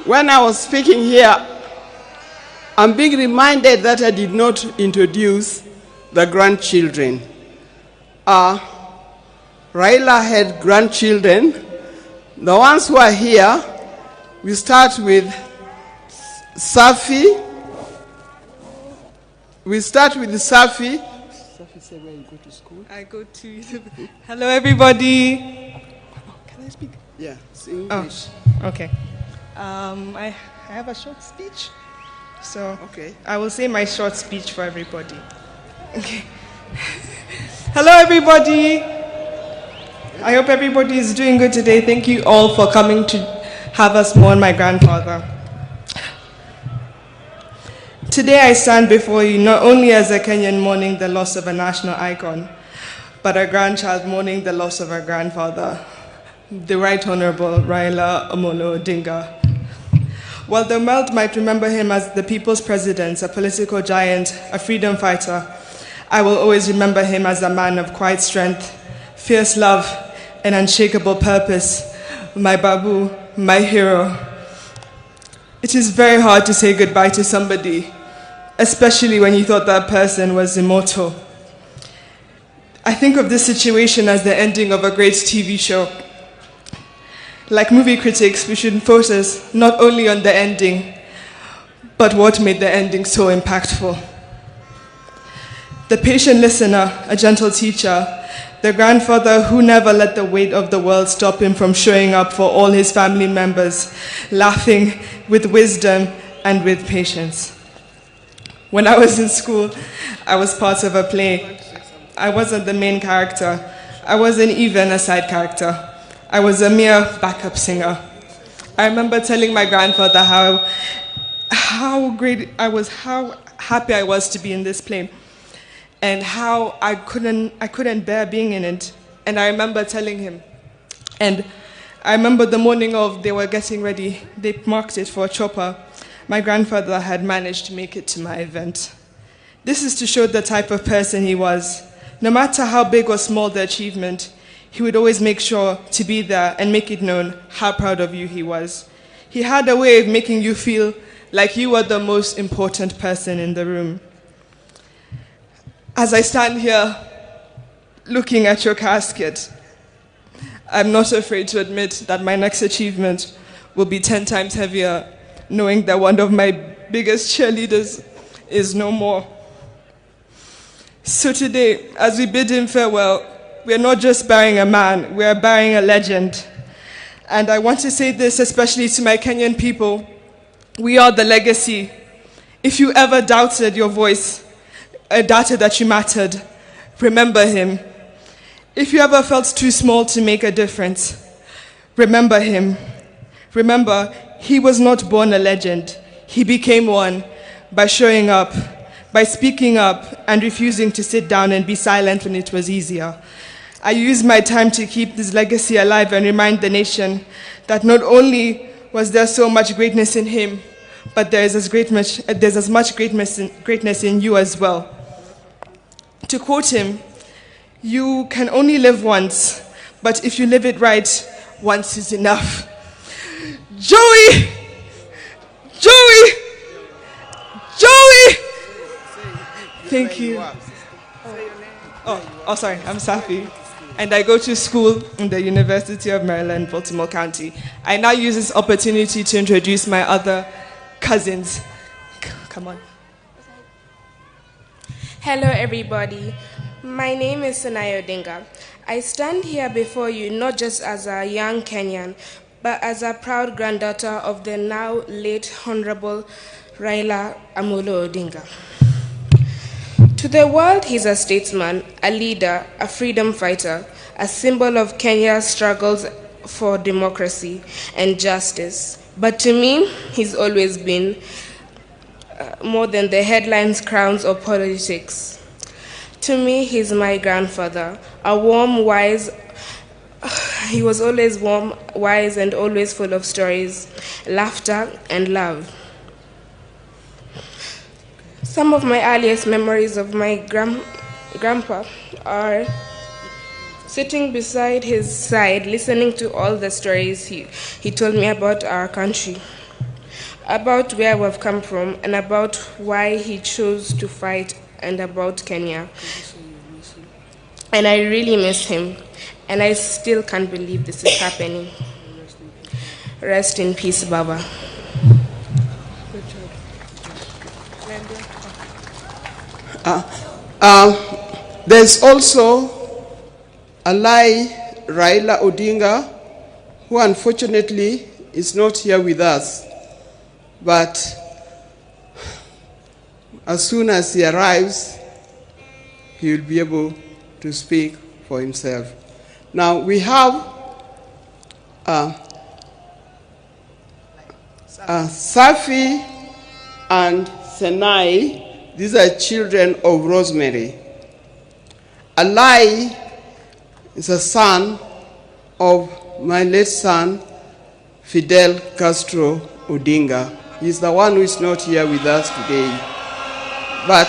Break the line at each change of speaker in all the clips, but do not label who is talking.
When I was speaking here, I'm being reminded that I did not introduce the grandchildren. Raila had grandchildren. The ones who are here, we start with Safi. Safi said, where you go to school?
I go to... Hello, everybody.
Can I speak? Yeah, it's English.
Oh, okay. I have a short speech. So okay. I will say my short speech for everybody. Okay. Hello, everybody. I hope everybody is doing good today. Thank you all for coming to have us mourn my grandfather. Today I stand before you not only as a Kenyan mourning the loss of a national icon, but a grandchild mourning the loss of her grandfather, the Right Honorable Raila'S Odinga. While the world might remember him as the people's president, a political giant, a freedom fighter, I will always remember him as a man of quiet strength, fierce love, and unshakable purpose, my babu, my hero. It is very hard to say goodbye to somebody, especially when you thought that person was immortal. I think of this situation as the ending of a great TV show. Like movie critics, we should focus not only on the ending, but what made the ending so impactful. The patient listener, a gentle teacher, the grandfather who never let the weight of the world stop him from showing up for all his family members, laughing with wisdom and with patience. When I was in school, I was part of a play. I wasn't the main character. I wasn't even a side character. I was a mere backup singer. I remember telling my grandfather how happy I was to be in this play, and how I couldn't bear being in it. And I remember telling him. And I remember the morning of they were getting ready, they marked it for a chopper. My grandfather had managed to make it to my event. This is to show the type of person he was. No matter how big or small the achievement, he would always make sure to be there and make it known how proud of you he was. He had a way of making you feel like you were the most important person in the room. As I stand here looking at your casket, I'm not afraid to admit that my next achievement will be 10 times heavier, knowing that one of my biggest cheerleaders is no more. So today, as we bid him farewell, we are not just burying a man, we are burying a legend. And I want to say this especially to my Kenyan people. We are the legacy. If you ever doubted your voice, doubted that you mattered, remember him. If you ever felt too small to make a difference, remember him. Remember, he was not born a legend. He became one by showing up, by speaking up and refusing to sit down and be silent when it was easier. I use my time to keep this legacy alive and remind the nation that not only was there so much greatness in him, but there's as much greatness in you as well. To quote him, you can only live once, but if you live it right, once is enough. Joey! Joey! Joey! Thank you. Oh, sorry, I'm Safi. And I go to school in the University of Maryland, Baltimore County. I now use this opportunity to introduce my other cousins. Come on.
Hello, everybody. My name is Sanaya Odinga. I stand here before you not just as a young Kenyan, but as a proud granddaughter of the now late Honorable Raila'S Odinga. To the world, he's a statesman, a leader, a freedom fighter, a symbol of Kenya's struggles for democracy and justice. But to me, he's always been more than the headlines, crowns, or politics. To me, he's my grandfather, a warm, wise. He was always warm, wise, and always full of stories, laughter, and love. Some of my earliest memories of my grandpa are sitting beside his side, listening to all the stories he told me about our country. about where we've come from, and about why he chose to fight, and about Kenya. And I really miss him, and I still can't believe this is happening. Rest in peace, Baba.
There's also Raila Odinga, who unfortunately is not here with us. But as soon as he arrives, he will be able to speak for himself. Now we have Safi and Senai. These are children of Rosemary. Alai is a son of my late son, Fidel Castro Odinga. He's the one who is not here with us today. But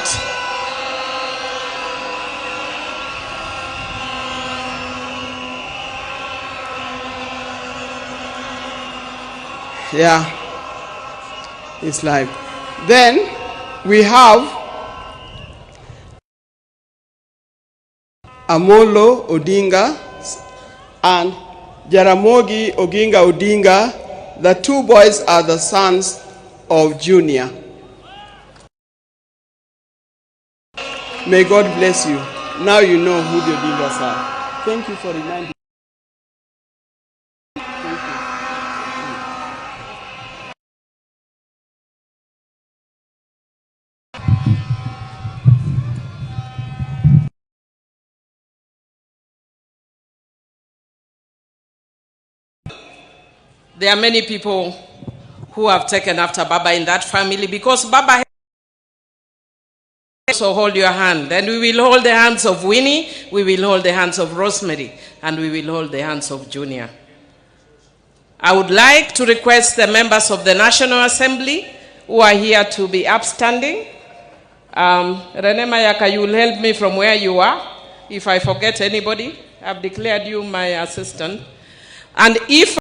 yeah, it's live. Then we have Amolo Odinga and Jaramogi Oginga Odinga. The two boys are the sons of Junior. May God bless you. Now you know who the Odingas are. Thank you for reminding me.
There are many people who have taken after Baba in that family, because Baba. So hold your hand, and we will hold the hands of Winnie, we will hold the hands of Rosemary, and we will hold the hands of Junior. I would like to request the members of the National Assembly who are here to be upstanding. Rene Mayaka, you will help me from where you are. If I forget anybody, I've declared you my assistant. And if